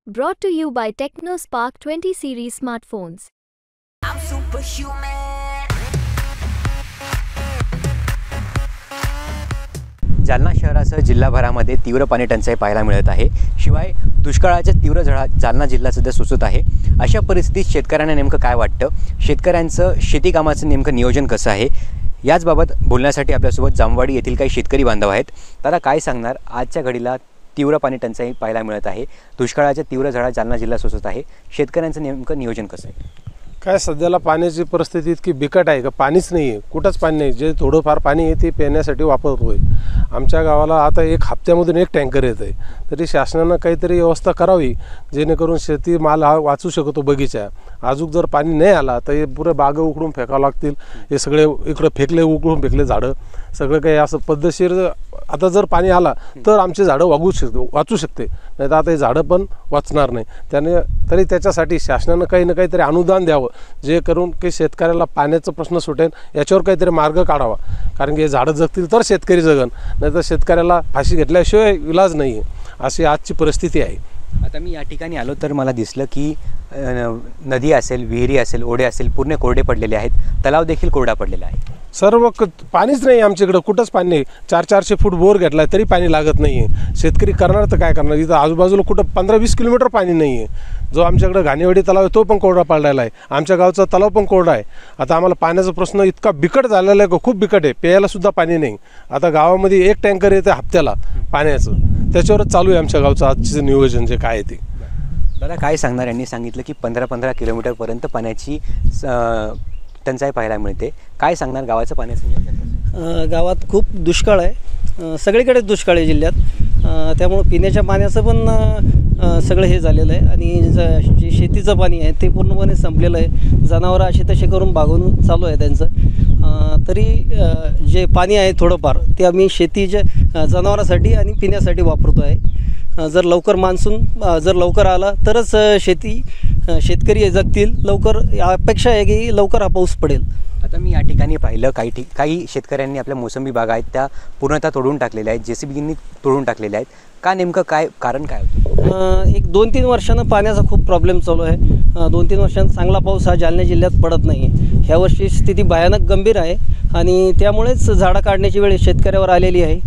Brought to you by TechnoSpark 20 series smartphones. I'm superhuman. Jalna शहरासह जिल्हाभरामध्ये तीव्र पाणी टंचाई पाहायला मिळत आहे. शिवाय दुष्काळाच्या तीव्र झळा जालना जिल्हा सध्या सुचत आहे. अशा परिस्थितीत शेतकऱ्यांना नेमकं काय वाटतं, शेतकऱ्यांचं शेती कामाचं नेमकं नियोजन कसं आहे, याचबाबत बोलण्यासाठी आपल्यासोबत जामवाडी येथील काही शेतकरी बांधव आहेत. दादा, काय सांगणार, आजच्या घडीला तीव्र पाणी टंचाई पाहायला मिळत आहे, दुष्काळाच्या तीव्र झळा जालना जिल्हा सुचत आहे, शेतकऱ्यांचं नेमकं नियोजन कसं आहे? काय सध्याला पाण्याची परिस्थिती इतकी बिकट आहे का पाणीच नाही आहे, कुठंच पाणी नाही. जे थोडंफार पाणी आहे ते पिण्यासाठी वापरतो आहे. आमच्या गावाला आता एक हप्त्यामधून एक टँकर येत आहे, तरी शासनानं काहीतरी व्यवस्था करावी जेणेकरून शेती माल हा वाचू शकतो. बगीचा अजून जर पाणी नाही आला तर हे पुरे बागं उकडून फेकावं लागतील. हे सगळे इकडं फेकले, उकडून फेकले झाडं सगळं काही असं पद्धतशीर. आता जर पाणी आला तर आमचे झाडं वाचू शकते, नाही तर आता हे झाडं पण वाचणार नाही. त्याने तरी त्याच्यासाठी शासनानं काही ना काहीतरी अनुदान द्यावं, जे करून की शेतकऱ्याला पाण्याचा प्रश्न सुटेल, याच्यावर काहीतरी मार्ग काढावा. कारण की हे झाडं जगतील तर शेतकरी जगन, नाही तर शेतकऱ्याला फाशी घेतल्याशिवाय इलाज नाही आहे, अशी आजची परिस्थिती आहे. आता मी या ठिकाणी आलो तर मला दिसलं की नदी असेल, विहिरी असेल, ओढे असेल, पूर्ण कोरडे पडलेले आहेत. तलाव देखील कोरडा पडलेला आहे. सर्व पाणीच नाही आमच्याकडं, कुठंच पाणी नाही. 400-400 फूट बोर घेतला तरी पाणी लागत नाही आहे. शेतकरी करणार तर काय करणार? इथं आजूबाजूला कुठं 15-20 किलोमीटर पाणी नाही आहे. जो आमच्याकडं घाणेवाडी तलाव आहे तो पण कोरडा पडलेला आहे. आमच्या गावचा तलाव पण कोरडा आहे. आता आम्हाला पाण्याचा प्रश्न इतका बिकट झालेला आहे, खूप बिकट आहे. प्यायला सुद्धा पाणी नाही. आता गावामध्ये एक टँकर येते हप्त्याला पाण्याचं, त्याच्यावरच चालू आहे आमच्या गावचं आजचं नियोजन जे काय आहे ते. दादा, काय सांगणार? यांनी सांगितलं की 15-15 किलोमीटरपर्यंत पाण्याची टंचाई पाहायला मिळते. काय सांगणार गावाचं पाण्याचं नियोजन? गावात खूप दुष्काळ आहे, सगळीकडे दुष्काळ आहे जिल्ह्यात. त्यामुळं पिण्याच्या पाण्याचं पण सगळं हे झालेलं आहे. आणि जे शेतीचं पाणी आहे ते पूर्णपणे संपलेलं आहे. जनावरं असे तसे करून भागवून चालू आहे त्यांचं. तरी जे पाणी आहे थोडंफार ते आम्ही शेतीच्या जनावरांसाठी आणि पिण्यासाठी वापरतो आहे. जर लवकर मान्सून जर लवकर आला तरच शेतकरी जगतील. लवकर अपेक्षा आहे की लवकर हा पाऊस पडेल. आता मी या ठिकाणी पाहिलं काही शेतकऱ्यांनी आपल्या मोसंबी बागा आहेत त्या पूर्णतः तोडून टाकलेल्या आहेत, JCBनी तोडून टाकलेल्या आहेत. का, नेमकं काय कारण काय होतं? एक 2-3 वर्षानं पाण्याचा खूप प्रॉब्लेम चालू आहे. 2-3 वर्षांत चांगला पाऊस हा जालना जिल्ह्यात पडत नाही आहे. ह्या वर्षी स्थिती भयानक गंभीर आहे आणि त्यामुळेच झाडं काढण्याची वेळ शेतकऱ्यावर आलेली आहे.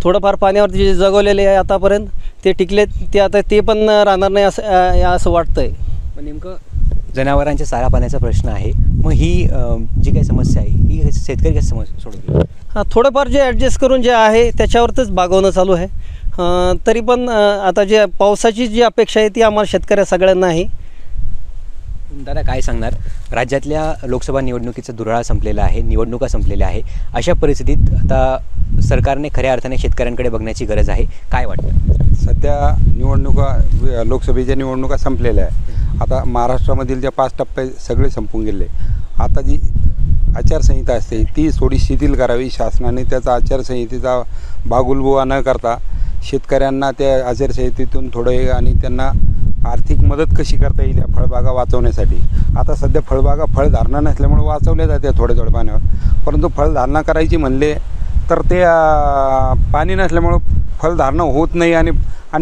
थोडंफार पाण्यावर जे जगवलेले आहे आतापर्यंत ते टिकलेत, ते आता ते पण राहणार नाही असं वाटतं आहे. पण नेमकं जनावरांच्या चारा पाण्याचा प्रश्न आहे. मग ही जी काही समस्या आहे ही शेतकरी कशी समस्या सोडवली? थोडंफार जे ॲडजस्ट करून जे आहे त्याच्यावरच बागवणं चालू आहे. तरी पण आता जे पावसाची जी अपेक्षा आहे ती आम्हाला शेतकऱ्या सगळ्यांना आहे. दादा, काय सांगणार? राज्यातल्या लोकसभा निवडणुकीचा दुराळा संपलेला आहे, निवडणुका संपलेल्या आहे. अशा परिस्थितीत आता सरकारने खऱ्या अर्थाने शेतकऱ्यांकडे बघण्याची गरज आहे. काय वाटतं? सध्या निवडणुका, लोकसभेच्या निवडणुका संपलेल्या आहे. आता महाराष्ट्रामधील ज्या 5 टप्पे सगळे संपून गेले. आता जी आचारसंहिता असते ती थोडी शिथिल करावी शासनाने. त्याचा आचारसंहितेचा बागुलबुवा न करता शेतकऱ्यांना त्या आचारसंहितेतून थोडं आणि त्यांना आर्थिक मदत कशी करता येईल या फळबागा वाचवण्यासाठी. आता सध्या फळबागा फळधारणा नसल्यामुळे वाचवल्या जाते थोड्या पाण्यावर, परंतु फळधारणा करायची म्हणले तर ते पाणी नसल्यामुळं फळधारणा होत नाही. आणि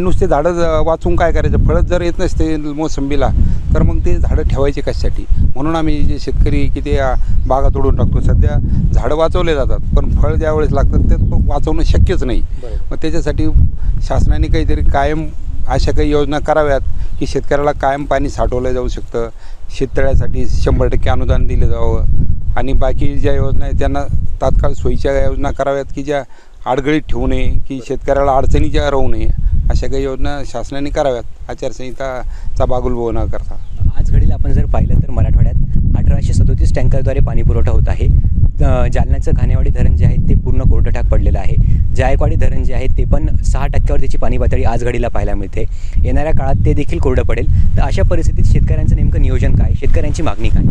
नुसते झाडं वाचून काय करायचं? फळच जर येत नसते मोसंबीला तर मग ते झाडं ठेवायचे कशासाठी? म्हणून आम्ही जे शेतकरी की ते बागा तोडून टाकतो. सध्या झाडं वाचवले जातात पण फळ ज्या वेळेस लागतात ते वाचवणं शक्यच नाही. मग त्याच्यासाठी शासनाने काहीतरी कायम अशा काही योजना कराव्यात की शेतकऱ्याला कायम पाणी साठवलं जाऊ शकतं. शेततळ्यासाठी 100% अनुदान दिलं जावं. आणि बाकी ज्या योजना आहेत त्यांना तात्काळ सोयीच्या योजना कराव्यात की ज्या अडगळीत ठेवू नये, की शेतकऱ्याला अडचणीच्या राहू नये. अशा काही योजना शासनाने कराव्यात, आचारसंहिताचा बागुलबुवा न करता. आज घडीला आपण जर पाहिलं तर मराठवाड्यात 1837 टँकरद्वारे पाणी पुरवठा होत आहे. जालन्याचं घाणेवाडी धरण जे आहे ते पूर्ण कोरडठाक पडलेलं आहे. जायकवाडी धरण जे आहे ते पण 6% त्याची पाणी पातळी आज घडीला पाहायला मिळते. येणाऱ्या काळात ते देखील कोरडं पडेल. तर अशा परिस्थितीत शेतकऱ्यांचं नेमकं नियोजन काय, शेतकऱ्यांची मागणी काय?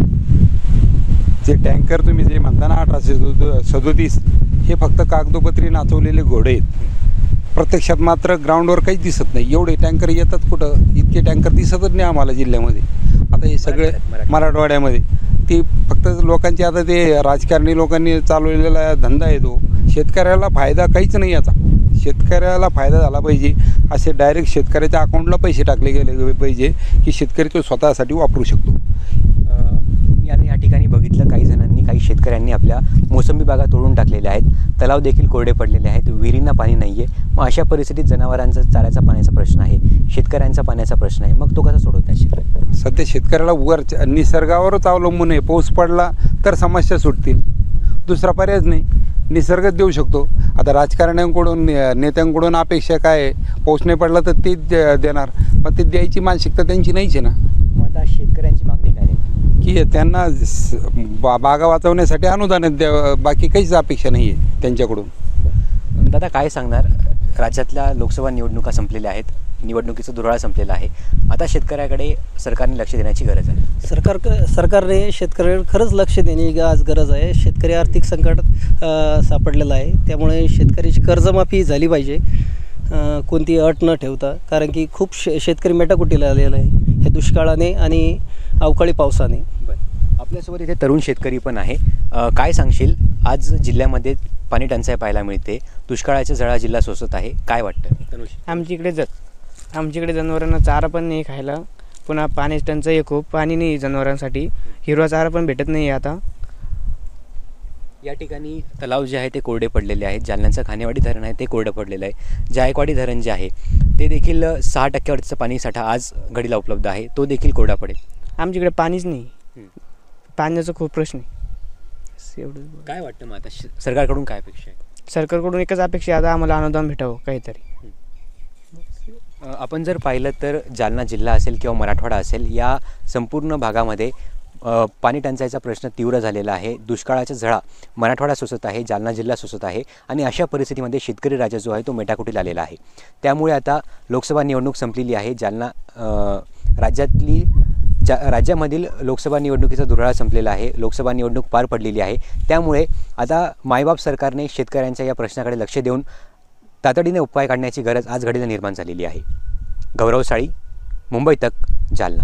जे टँकर तुम्ही जे म्हणता ना 1837, हे फक्त कागदोपत्री नाचवलेले घोडे आहेत. प्रत्यक्षात मात्र ग्राउंडवर काहीच दिसत नाही. एवढे टँकर येतात कुठं? इतके टँकर दिसतच नाही आम्हाला जिल्ह्यामध्ये. आता हे सगळे मराठवाड्यामध्ये ती फक्त लोकांची, आता ते राजकारणी लोकांनी चालवलेला धंदा आहे तो. शेतकऱ्याला फायदा काहीच नाही याचा. शेतकऱ्याला फायदा झाला पाहिजे असे डायरेक्ट शेतकऱ्याच्या अकाउंटला पैसे टाकले गेले पाहिजे की शेतकरी तो स्वतःसाठी वापरू शकतो. या ठिकाणी बघितलं काही जणांनी, काही शेतकऱ्यांनी आपल्या मोसंबी बागा तोडून टाकलेल्या आहेत, तलाव देखील कोरडे पडलेले आहेत, विहिरींना पाणी नाही आहे. मग अशा परिस्थितीत जनावरांचा चाऱ्याचा पाण्याचा प्रश्न आहे, शेतकऱ्यांचा पाण्याचा प्रश्न आहे, मग तो कसा सोडवतात शेतकरी? सध्या शेतकऱ्याला वर निसर्गावरच अवलंबून आहे. पाऊस पडला तर समस्या सुटतील, दुसरा पर्यायच नाही. निसर्गच देऊ शकतो. आता राजकारण्यांकडून नेत्यांकडून अपेक्षा काय आहे? पाऊस नाही पडला तर ते देणार, पण ते द्यायची मानसिकता त्यांची नाहीच आहे ना. मग आता शेतकऱ्यांची मागणी काय आहे की त्यांना बागा वाचवण्यासाठी अनुदान द्यावं, बाकी काहीच अपेक्षा नाही आहे त्यांच्याकडून. दादा काय सांगणार? राज्यातल्या लोकसभा निवडणुका संपलेल्या आहेत, निवडणुकीचा धुराळा संपलेला आहे. आता शेतकऱ्याकडे सरकारने लक्ष देण्याची गरज आहे. सरकारने शेतकऱ्याकडे खरंच लक्ष देण्याची आज गरज आहे. शेतकरी आर्थिक संकटात सापडलेला आहे, त्यामुळे शेतकऱ्याची कर्जमाफी झाली पाहिजे, कोणती अट न ठेवता. कारण की खूप शेतकरी मेटाकुटीला आलेला आहे हे दुष्काळाने आणि अवकाळी पावसाने. आपल्यासोबत इथे तरुण शेतकरी पण आहे. काय सांगशील? आज जिल्ह्यामध्ये पाणी टंचाई पाहायला मिळते, दुष्काळाच्या झळा जिल्हा सोसत आहे, काय वाटतं? आमच्याकडे जनावरांना चारा पण नाही खायला, पुन्हा पाणी टंचाई आहे खूप, पाणी नाही जनावरांसाठी, हिरवा चारा पण भेटत नाही आता. या ठिकाणी तलाव जे आहे ते कोरडे पडलेले आहेत. जालन्याचं खानेवाडी धरण आहे ते कोरडं पडलेलं आहे. जायकवाडी धरण जे आहे ते देखील 6% पाणी साठा आज घडीला उपलब्ध आहे, तो देखील कोरडा पडेल. आमच्याकडे पाणीच नाही, पाण्याचा खूप प्रश्न आहे. एवढं काय वाटतं मग आता सरकारकडून काय अपेक्षा आहे? सरकारकडून एकच अपेक्षा आहे, आता आम्हाला अनुदान भेटावं काहीतरी. आपण जर पाहिलं तर जालना जिल्हा असेल किंवा मराठवाडा असेल, या संपूर्ण भागामध्ये पाणी टंचाईचा प्रश्न तीव्र झालेला आहे. दुष्काळाच्या झळा मराठवाडा सोसत आहे, जालना जिल्हा सोसत आहे आणि अशा परिस्थितीमध्ये शेतकरी राजा जो आहे तो मेटाकुटीला आलेला आहे. त्यामुळे आता लोकसभा निवडणूक संपलेली आहे. जालना राज्यामधील लोकसभा निवडणुकीचा धुराळा संपलेला आहे. लोकसभा निवडणूक पार पडलेली आहे. त्यामुळे आता मायबाप सरकारने शेतकऱ्यांच्या या प्रश्नाकडे लक्ष देऊन तातडीने उपाय काढण्याची गरज आज घडीला निर्माण झालेली आहे. गौरव साळी, मुंबई तक, जालना.